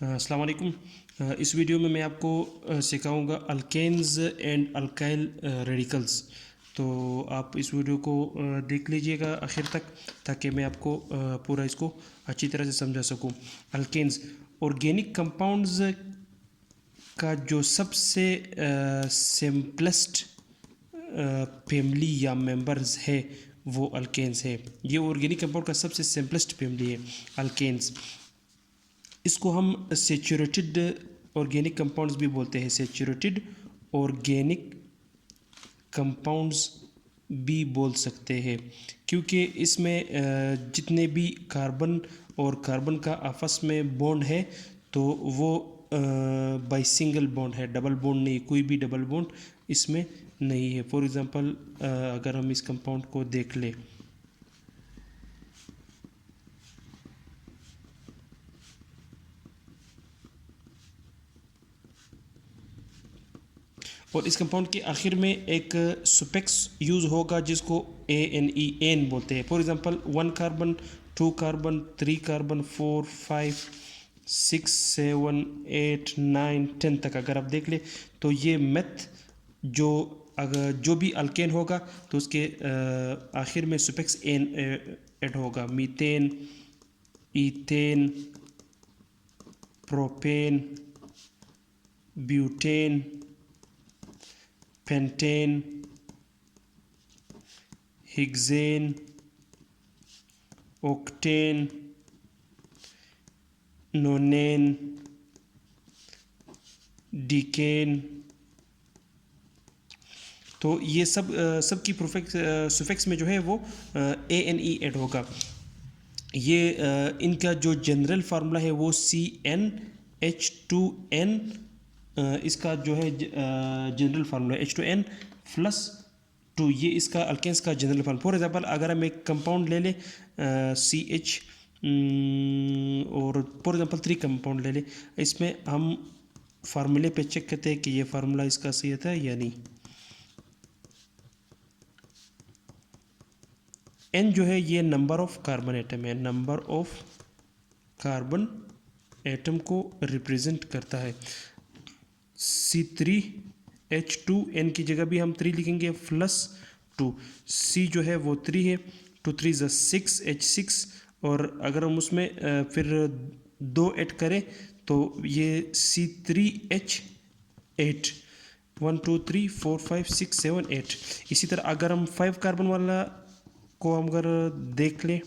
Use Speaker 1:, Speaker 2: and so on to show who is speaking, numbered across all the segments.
Speaker 1: अस्सलाम वालेकुम। इस वीडियो में मैं आपको सिखाऊंगा अल्केन्स एंड अल्काइल रेडिकल्स। तो आप इस वीडियो को देख लीजिएगा आखिर तक, ताकि मैं आपको पूरा इसको अच्छी तरह से समझा सकूं। अल्केन्स ऑर्गेनिक कंपाउंड्स का जो सबसे सिंपलेस्ट फैमिली या मेंबर्स है वो अल्केन्स है। ये ऑर्गेनिक कंपाउंड का सबसे सिंपलेस्ट फैमिली है अल्केन्स। इसको हम सेचुरेटेड ऑर्गेनिक कंपाउंड्स भी बोलते हैं। सेचुरेटेड ऑर्गेनिक कंपाउंड्स भी बोल सकते हैं, क्योंकि इसमें जितने भी कार्बन और कार्बन का आपस में बॉन्ड है तो वो बाई सिंगल बॉन्ड है, डबल बॉन्ड नहीं, कोई भी डबल बॉन्ड इसमें नहीं है। फॉर एग्जांपल अगर हम इस कंपाउंड को देख लें, और इस कंपाउंड के आखिर में एक सुफिक्स यूज़ होगा जिसको ANE एन बोलते हैं। For example 1 carbon, 2 carbon, 3 carbon, 4, 5, 6, 7, 8, 9, 10 तक अगर आप देख ले तो ये मेथ जो भी अल्केन होगा तो उसके आखिर में सुफिक्स एन ऐड होगा। Methane, ethane, propane, butane, pentane, hexane, octane, nonane, decane. तो ये सब की सुफिक्स में जो है वो ANE ऐड होगा। ये इनका जो जनरल फार्मूला है वो CnH2n, इसका जो है जनरल फार्मूला H2n प्लस 2, ये इसका अल्केन्स का जनरल फार्मूला। फॉर एग्जांपल अगर हम एक कंपाउंड ले लें CH और फॉर एग्जांपल 3 कंपाउंड ले लें, इसमें हम फार्मूले पे चेक करते हैं कि ये फार्मूला इसका सही था या नहीं। N जो है ये नंबर ऑफ कार्बन एटम है, नंबर ऑफ कार्बन एटम को रिप्रेजेंट करता है। C3H2N की जगह भी हम 3 लिखेंगे प्लस 2। C जो है वो 3 है, 2 3 ज़ा 6 H6, और अगर हम उसमें फिर 2 ऐड करें तो ये C3H8, 1 2 3 4 5 6 7 8। इसी तरह अगर हम 5 कार्बन वाला को हम अगर देख लें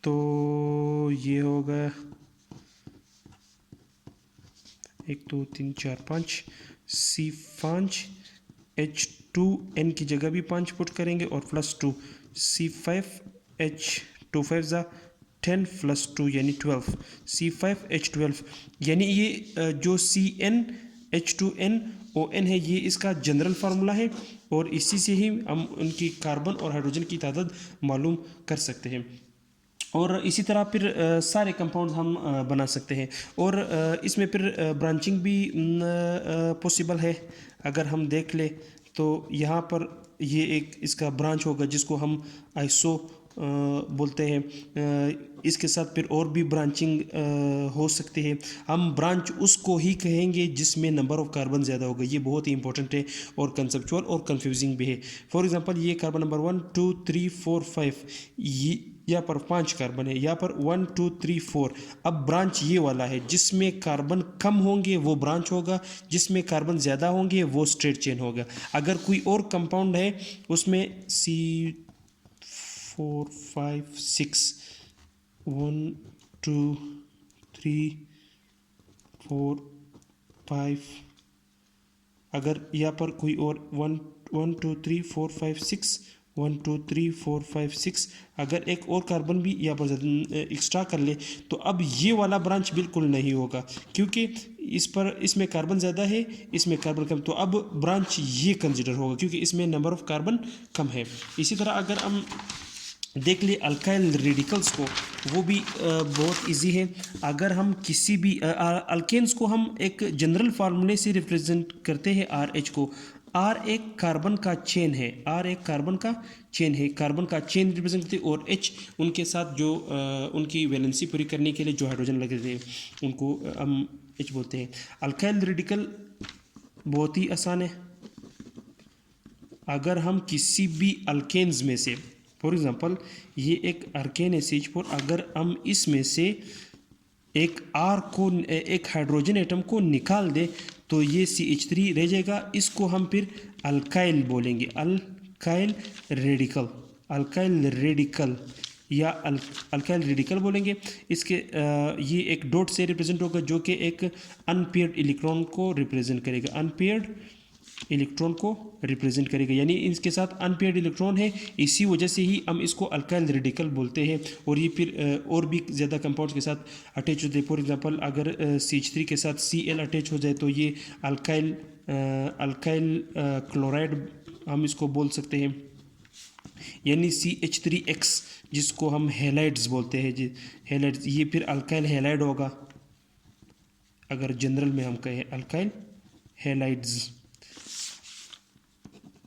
Speaker 1: तो ये होगा 1 2 3 4 5, C5H2N की जगह भी 5 पुट करेंगे और प्लस 2, C5H2 5 ज़ा 10 प्लस 2 यानी 12, C5H12। यानी ये जो CnH2nOn है ये इसका जनरल फार्मूला है, और इसी से ही हम उनकी कार्बन और हाइड्रोजन की तादाद मालूम कर सकते हैं। और इसी तरह फिर सारे कंपाउंड हम बना सकते हैं, और इसमें फिर ब्रांचिंग भी पॉसिबल है। अगर हम देख ले तो यहाँ पर ये एक इसका ब्रांच होगा जिसको हम आइसो बोलते हैं। इसके साथ फिर और भी ब्रांचिंग हो सकती है। हम ब्रांच उसको ही कहेंगे जिसमें नंबर ऑफ कार्बन ज़्यादा होगा। ये बहुत ही इंपॉर्टेंट है और कंसेप्चुअल और कंफ्यूजिंग भी है। फॉर एग्जांपल ये कार्बन नंबर 1 2 3 4 5, ये यहाँ पर 5 कार्बन है, यहाँ पर 1 2 3 4। अब ब्रांच ये वाला है जिसमें कार्बन कम होंगे वो ब्रांच होगा, जिसमें कार्बन ज़्यादा होंगे वो स्ट्रेट चेन होगा। अगर कोई और कंपाउंड है उसमें C4 5 6 1 2 3 4 5, अगर यहाँ पर कोई और 1 2 3 4 5 6 1 2 3 4 5 6, अगर एक और कार्बन भी यहाँ पर एक्स्ट्रा कर ले तो अब ये वाला ब्रांच बिल्कुल नहीं होगा, क्योंकि इसमें कार्बन ज़्यादा है, इसमें कार्बन कम, तो अब ब्रांच ये कंसिडर होगा क्योंकि इसमें नंबर ऑफ कार्बन कम है। इसी तरह अगर हम देख लिए अल्काइल रेडिकल्स को, वो भी बहुत इजी है। अगर हम किसी भी अल्केन्स को हम एक जनरल फार्मूले से रिप्रेजेंट करते हैं RH को। आर एक कार्बन का चेन है, आर एक कार्बन का चेन है, कार्बन का चेन रिप्रेजेंट करते हैं, और एच उनके साथ जो उनकी वैलेंसी पूरी करने के लिए जो हाइड्रोजन लगे थे उनको हम एच बोलते हैं। अल्काइल रेडिकल बहुत ही आसान है। अगर हम किसी भी अल्केन्स में से, फॉर एग्जांपल ये एक अल्केन है CH4, अगर हम इसमें से एक आर को, एक हाइड्रोजन एटम को निकाल दे तो ये CH3 रह जाएगा। इसको हम फिर अल्काइल बोलेंगे, अल्काइल रेडिकल, अल्काइल रेडिकल या अल्काइल रेडिकल बोलेंगे। इसके ये एक डॉट से रिप्रेजेंट होगा जो कि एक अनपेयर्ड इलेक्ट्रॉन को रिप्रेजेंट करेगा, अनपेयर्ड इलेक्ट्रॉन को रिप्रेजेंट करेगा, यानी इसके साथ अनपेयर्ड इलेक्ट्रॉन है, इसी वजह से ही हम इसको अल्काइल रेडिकल बोलते हैं। और ये फिर और भी ज़्यादा कंपाउंड्स के साथ अटैच होते हैं। फॉर एग्जांपल अगर CH3 के साथ Cl अटैच हो जाए तो ये अल्काइल क्लोराइड हम इसको बोल सकते हैं, यानी CH3X जिसको हम हेलाइड्स बोलते हैं जी, हेलाइड्स, ये फिर अल्काइल हेलाइड होगा। अगर जनरल में हम कहें अल्काइल हेलाइड्स,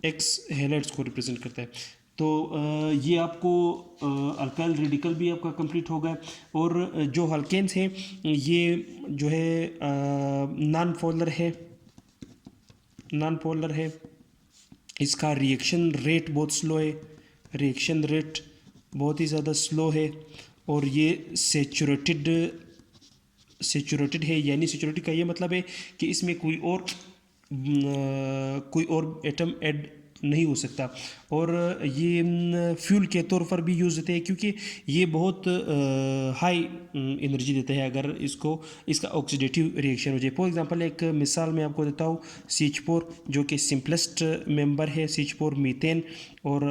Speaker 1: एक्स हेलाइड्स को रिप्रेजेंट करता है। तो ये आपको अल्काइल रेडिकल भी आपका कंप्लीट हो गया। और जो अल्केन्स हैं ये जो है नॉन पोलर है, नॉन पोलर है, इसका रिएक्शन रेट बहुत स्लो है, रिएक्शन रेट बहुत ही ज़्यादा स्लो है, और ये सेचुरेटेड है, यानी सेचुरेटेड का ये मतलब है कि इसमें कोई और एटम ऐड नहीं हो सकता। और ये फ्यूल के तौर पर भी यूज़ होते हैं क्योंकि ये बहुत हाई एनर्जी देते हैं अगर इसका ऑक्सीडेटिव रिएक्शन हो जाए। फॉर एग्जांपल एक मिसाल मैं आपको देता हूँ, CH4 जो कि सिंपलेस्ट मेंबर है, CH4 मीथेन, और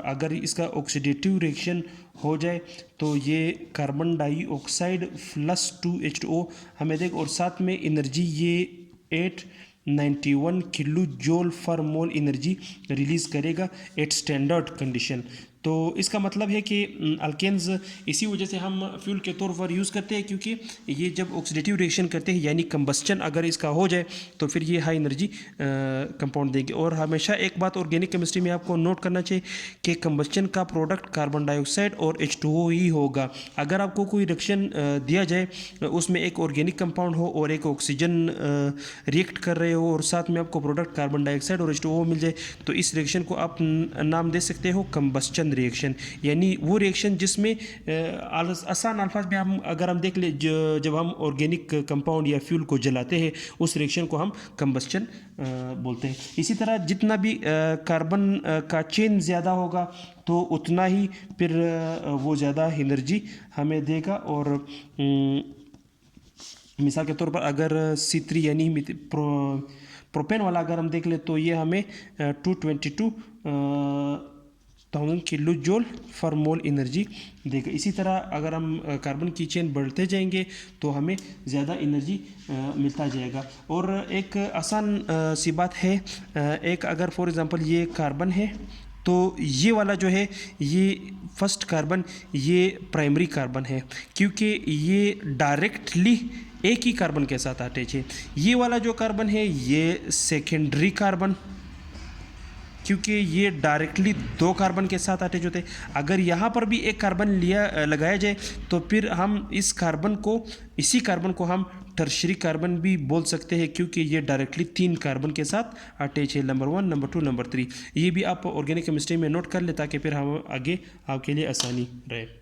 Speaker 1: अगर इसका ऑक्सीडेटिव रिएक्शन हो जाए तो ये कार्बन डाइऑक्साइड +2H2O हमें देगा, और साथ में एनर्जी ये 891 kilo joule for mole energy release करेगा एट स्टैंडर्ड कंडीशन। तो इसका मतलब है कि अल्केन्स इसी वजह से हम फ्यूल के तौर पर यूज़ करते हैं क्योंकि ये जब ऑक्सीडेटिव रिएक्शन करते हैं यानी कंबस्चन अगर इसका हो जाए तो फिर ये हाई एनर्जी कंपाउंड देंगे। और हमेशा एक बात ऑर्गेनिक केमिस्ट्री में आपको नोट करना चाहिए कि कंबस्चन का प्रोडक्ट कार्बन डाइऑक्साइड और H2O ही होगा। अगर आपको कोई रिएक्शन दिया जाए उसमें एक ऑर्गेनिक कंपाउंड हो और एक ऑक्सीजन रिएक्ट कर रहे हो और साथ में आपको प्रोडक्ट कार्बन डाइऑक्साइड और H2O मिल जाए तो इस रिएक्शन को आप नाम दे सकते हो कंबस्चन रिएक्शन, यानी वो रिएक्शन जिसमें आसान अल्फाज में अगर हम देख ले जब हम ऑर्गेनिक कंपाउंड या फ्यूल को जलाते हैं उस रिएक्शन को हम कंबस्चन बोलते हैं। इसी तरह जितना भी कार्बन का चेन ज़्यादा होगा तो उतना ही फिर वो ज़्यादा एनर्जी हमें देगा। और मिसाल के तौर पर अगर C3 यानी प्रोपेन वाला अगर हम देख ले तो ये हमें 222,000 kilo joule for mole energy देगा। इसी तरह अगर हम कार्बन की चेन बढ़ते जाएंगे तो हमें ज़्यादा एनर्जी मिलता जाएगा। और एक आसान सी बात है, एक अगर फॉर एग्जांपल ये कार्बन है तो ये वाला जो है ये फर्स्ट कार्बन ये प्राइमरी कार्बन है क्योंकि ये डायरेक्टली एक ही कार्बन के साथ अटैच है। ये वाला जो कार्बन है ये सेकेंडरी कार्बन क्योंकि ये डायरेक्टली दो कार्बन के साथ अटैच होते हैं। अगर यहाँ पर भी एक कार्बन लगाया जाए तो फिर हम इसी कार्बन को हम टर्शरी कार्बन भी बोल सकते हैं क्योंकि ये डायरेक्टली 3 कार्बन के साथ अटैच है, नंबर 1, नंबर 2, नंबर 3। ये भी आप ऑर्गेनिक केमिस्ट्री में नोट कर ले ताकि फिर हम आगे आपके लिए आसानी रहे।